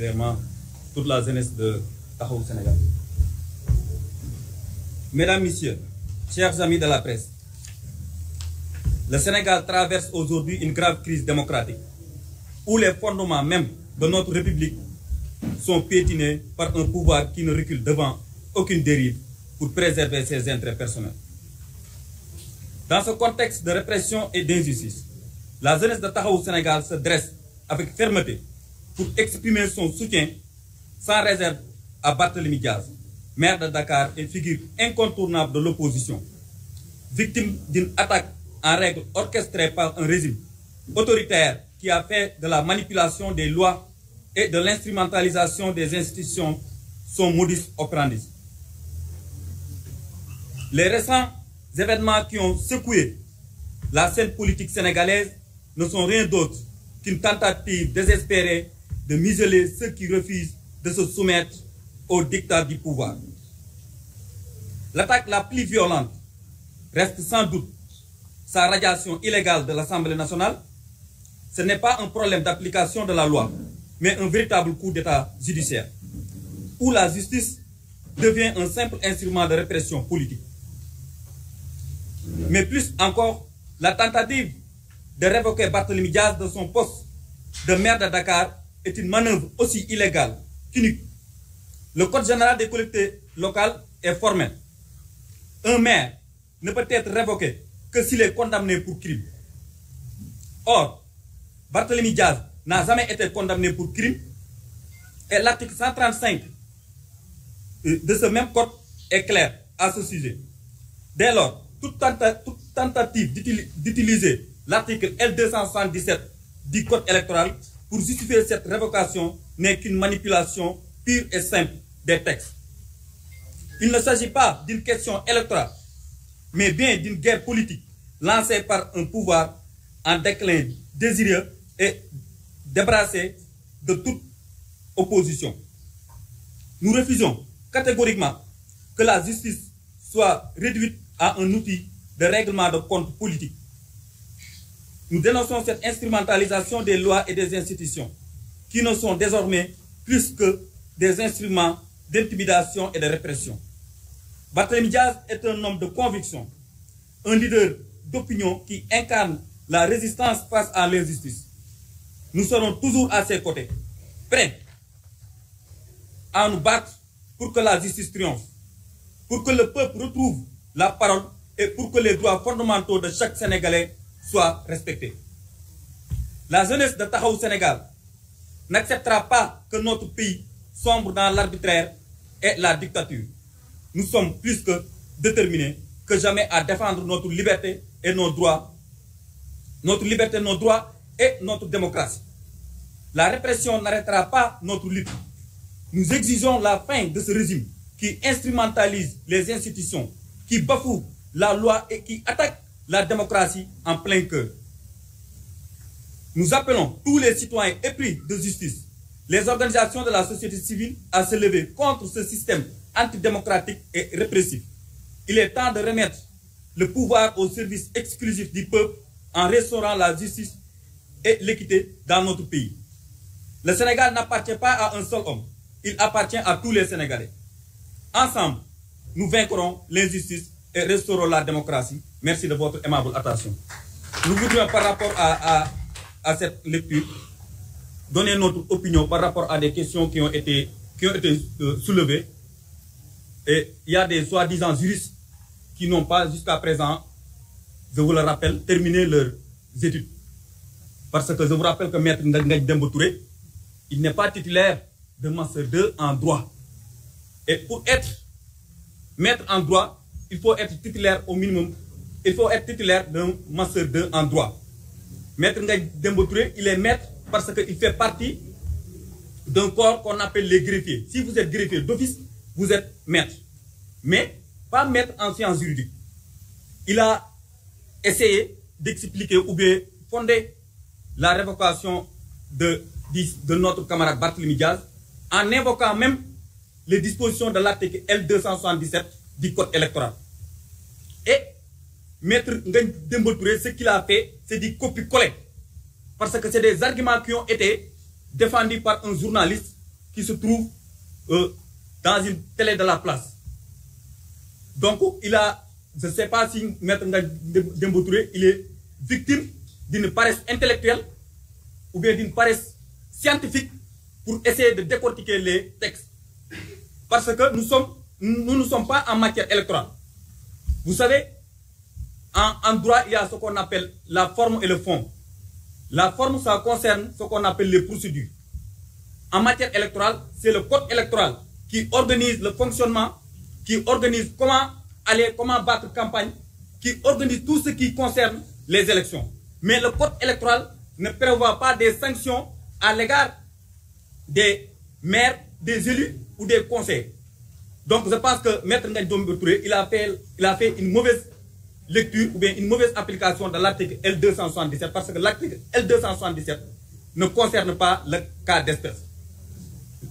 particulièrement toute la jeunesse de Taxawu Sénégal. Mesdames, Messieurs, chers amis de la presse, le Sénégal traverse aujourd'hui une grave crise démocratique où les fondements même de notre République sont piétinés par un pouvoir qui ne recule devant aucune dérive pour préserver ses intérêts personnels. Dans ce contexte de répression et d'injustice, la jeunesse de Taxawu Sénégal se dresse avec fermeté pour exprimer son soutien sans réserve à Barthélémy Diaz, maire de Dakar et figure incontournable de l'opposition, victime d'une attaque en règle orchestrée par un régime autoritaire qui a fait de la manipulation des lois et de l'instrumentalisation des institutions son modus operandi. Les récents événements qui ont secoué la scène politique sénégalaise ne sont rien d'autre qu'une tentative désespérée de museler ceux qui refusent de se soumettre au diktat du pouvoir. L'attaque la plus violente reste sans doute sa radiation illégale de l'Assemblée nationale. Ce n'est pas un problème d'application de la loi, mais un véritable coup d'État judiciaire, où la justice devient un simple instrument de répression politique. Mais plus encore, la tentative de révoquer Barthélémy Diaz de son poste de maire de Dakar est une manœuvre aussi illégale qu'unique. Le Code général des collectivités locales est formel. Un maire ne peut être révoqué que s'il est condamné pour crime. Or, Barthélémy Diaz n'a jamais été condamné pour crime et l'article 135 de ce même code est clair à ce sujet. Dès lors, toute tentative d'utiliser l'article L277 du code électoral pour justifier cette révocation n'est qu'une manipulation pure et simple des textes. Il ne s'agit pas d'une question électorale, mais bien d'une guerre politique lancée par un pouvoir en déclin désireux et débarrassé de toute opposition. Nous refusons catégoriquement que la justice soit réduite à un outil de règlement de compte politique. Nous dénonçons cette instrumentalisation des lois et des institutions qui ne sont désormais plus que des instruments d'intimidation et de répression. Barthélémy Diaz est un homme de conviction, un leader d'opinion qui incarne la résistance face à l'injustice. Nous serons toujours à ses côtés, prêts à nous battre pour que la justice triomphe, pour que le peuple retrouve la parole et pour que les droits fondamentaux de chaque Sénégalais soient respectés. La jeunesse de Taxawu Sénégal n'acceptera pas que notre pays sombre dans l'arbitraire et la dictature. Nous sommes plus que déterminés que jamais à défendre notre liberté et nos droits, et notre démocratie. La répression n'arrêtera pas notre lutte. Nous exigeons la fin de ce régime qui instrumentalise les institutions, qui bafoue la loi et qui attaque la démocratie en plein cœur. Nous appelons tous les citoyens épris de justice, les organisations de la société civile à se lever contre ce système antidémocratique et répressif. Il est temps de remettre le pouvoir au service exclusif du peuple en restaurant la justice et l'équité dans notre pays. Le Sénégal n'appartient pas à un seul homme, il appartient à tous les Sénégalais. Ensemble, nous vaincrons l'injustice et restaurons la démocratie. Merci de votre aimable attention. Nous voudrions par rapport à cette lecture donner notre opinion par rapport à des questions qui ont été soulevées. Et il y a des soi-disant juristes qui n'ont pas jusqu'à présent, je vous le rappelle, terminé leurs études. Parce que je vous rappelle que Maître Ngagne Demba Touré, il n'est pas titulaire de Master 2 en droit. Et pour être maître en droit, il faut être titulaire au minimum. Il faut être titulaire d'un Master 2 en droit. Maître Ngagne Demba Touré, il est maître parce qu'il fait partie d'un corps qu'on appelle les greffiers. Si vous êtes greffier d'office, vous êtes maître. Mais pas maître en sciences juridiques. Il a essayé d'expliquer ou bien fonder la révocation de notre camarade Barthélémy Diaz en invoquant même les dispositions de l'article L277 du code électoral. Et Maître Ngagne Demba Touré, ce qu'il a fait, c'est du copier-coller. Parce que c'est des arguments qui ont été défendus par un journaliste qui se trouve dans une télé de la place. Donc, il a, je ne sais pas si Maître Dembo Touré, il est victime d'une paresse intellectuelle ou bien d'une paresse scientifique pour essayer de décortiquer les textes. Parce que nous ne sommes pas en matière électorale. Vous savez, en droit, il y a ce qu'on appelle la forme et le fond. La forme, ça concerne ce qu'on appelle les procédures. En matière électorale, c'est le code électoral qui organise le fonctionnement, qui organise comment aller, comment battre campagne, qui organise tout ce qui concerne les élections. Mais le code électoral ne prévoit pas des sanctions à l'égard des maires, des élus ou des conseils. Donc je pense que Maître Ngagne Dembo Touré, il a fait une mauvaise lecture ou bien une mauvaise application de l'article L277 parce que l'article L277 ne concerne pas le cas d'espèce.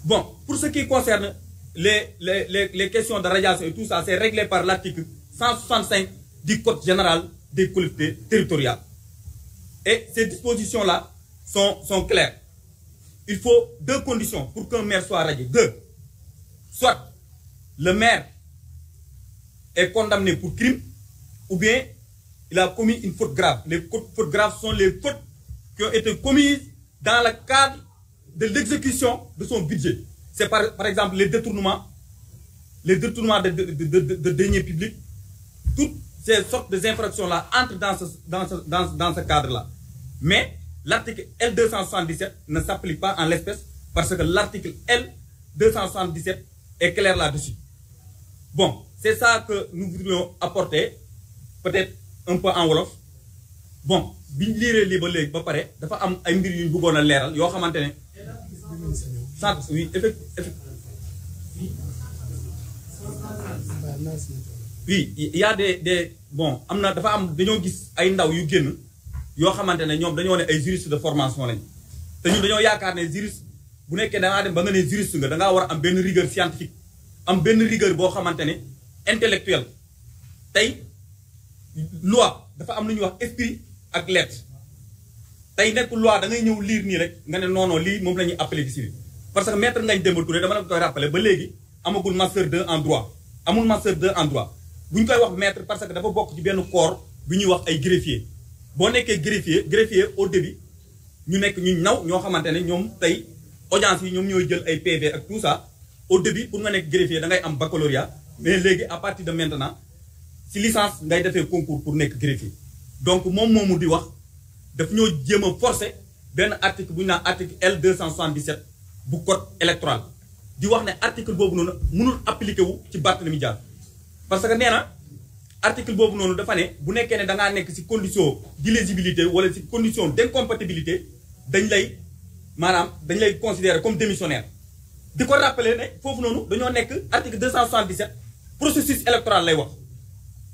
Bon, pour ce qui concerne les questions de radiation et tout ça, c'est réglé par l'article 165 du Code général des collectivités territoriales. Et ces dispositions-là sont claires. Il faut 2 conditions pour qu'un maire soit radié. 2. Soit le maire est condamné pour crime, ou bien il a commis une faute grave. Les fautes graves sont les fautes qui ont été commises dans le cadre de l'exécution de son budget. C'est par exemple les détournements de deniers publics. Toutes ces sortes d'infractions-là entrent dans ce cadre-là. Mais l'article L277 ne s'applique pas en l'espèce parce que l'article L277 est clair là-dessus. Bon, c'est ça que nous voudrions apporter, peut-être un peu en wolof. Bon, bi ñu liiree lii ba léegi ba pare dafa am ay mbir yu ñu bëggoon a leeral yoo xamante ne. Oui, oui, il y a des bon am na dafa am dañoo gis ay ndaw yu génn yoo xamante ne ñoom dañoo ne ay juristes de formation lañ te ñun dañoo yaakaar ne juriste bu nekkee dangaa dem ba nga ne juriste nga dangaa war a am benn rigueur scientifique am benn rigueur boo xamante ne intellectuel. Tey loi dafa am lu ñuy wax esprit ak lettre tey nekk loi da ngay ñëw lire nii rek nga ne non non lii moom la ñuy appelé ci parce que Maître Ngagne Dembo Touré dama la koy rappelé ba léegi amagul master 2 en droit amul master 2 en droit bu ñu koy wax maître parce que dafa bokk ci benn corps bi ñuy wax ay greffier boo nekkee greffier au début ñu nekk ñu naw ñoo xamante ne ñoom tey audience yi ñoom ñooy jël ay PV ak tout ça au début pour nga nekk greffier da ngay am baccalauréat mais léegi à partir de maintenant ci licence ngay defee concours pour nekk greffier. Donc moom moomu di wax daf ñoo jéem a forcer benn article bu ñu naan article L277 bu code électoral di wax ne article boobu noonu mënul appliquer wu ci Barthélémy Dias parce que nee na article boobu noonu dafa ne bu nekkee ne da ngaa nekk ci condition d'éligibilité wala ci condition d'incompatibilité dañ lay considérer comme démissionnaire. di ko rappeler ne foofu noonu dañoo nekk article 277 processus électoral lay wax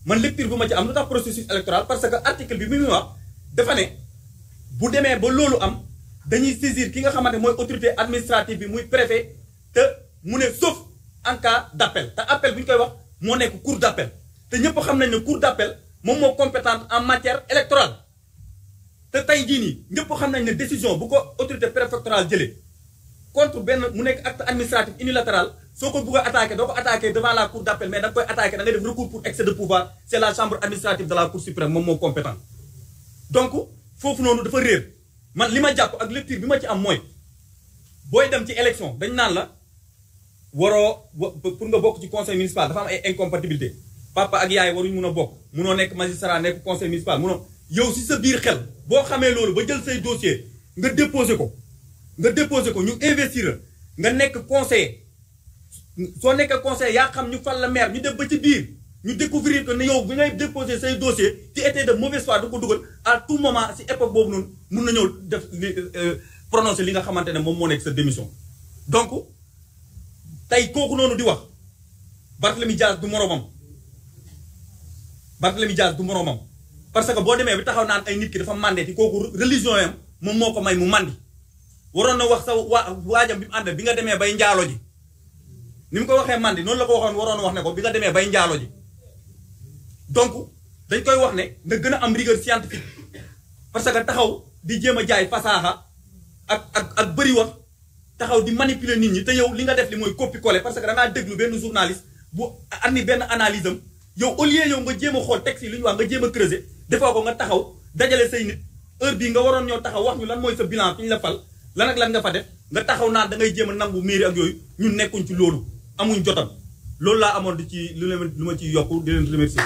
man lecture bu ma ci am lu tax processus électoral parce que article bi muy wax dafa ne bu demee ba loolu am dañuy saisir ki nga xamante mooy autorité administrative bi muy préfet te mu ne sauf en cas d'appel te appel bu ñu koy wax moo nekk cour d'appel te ñëpp xam nañ ne cour d'appel moom moo compétente en matière électorale te tey jii nii ñëpp xam nañ ne décision bu ko autorité préfectorale jëlee contre benn mu nekk acte administratif unilatéral soo ko bëgg a attaquer doo ko attaquer devant la cour d'appel mais da nga koy attaquer da ngay def recours pour excès de pouvoir c'est la chambre administrative de la cour suprême moom moo compétent donc foofu noonu dafa réer man li ma jàpp ak lecture bi ma ci am mooy booy dem ci élection dañ naan la waroo pour nga bokk ci conseil municipal dafa am ay incompatibilité papa ak yaay waruñ mun a bokk munoo nekk magistrat nekk conseil municipal munoo yow si sa biir xel boo xamee loolu ba jël say dossier nga déposé ko ñu investir nga nekk conseiller soo nekkee conseiller yaa xam ñu fal la maire ñu dem ba ci biir ñu découvrir que ne yow bi ngay déposer say dossier ci été de mauvaise foi da ko dugal à tout moment si époque boobu noonu mun na ñëw def prononcer li nga xamante ne moom moo nekk sa démission. donc tey kooku noonu di wax Barthélémy Dias du moromam parce que boo demee bi taxaw naan ay nit ki dafa mandé ci kooku religion yam moom moo ko may mu mandi waroon na wax sa waajam bi mu ànd bi nga demee bay njaalo ji ni mu ko waxee mandi noonu la ko waxoon waroon wax ne ko bi nga demee bay njaalo ji donc dañ koy wax ne nga gën a am rigueur scientifique parce que taxaw di jéem a jaay fasaaxa ak bëri wax taxaw di manipuler nit ñi te yow li nga def li mooy copier coller parce que da ngaa déglu benn journaliste bu andi benn analyse am yow au lieu yow nga jéem a xool texte yi lu ñu wax nga jéem a creuser defoo ko nga taxaw dajale say nit heure bii nga waroon ñoo taxaw wax ñu lan mooy sa bilan fi ñu la fal lan ak lan nga fa def nga taxaw naan da ngay jéem a nangu mairie ak yooyu ñun nekkuñ ci loolu amuñ jotam loolu laa amoon di ci lu ma ciy yokku di leen remercier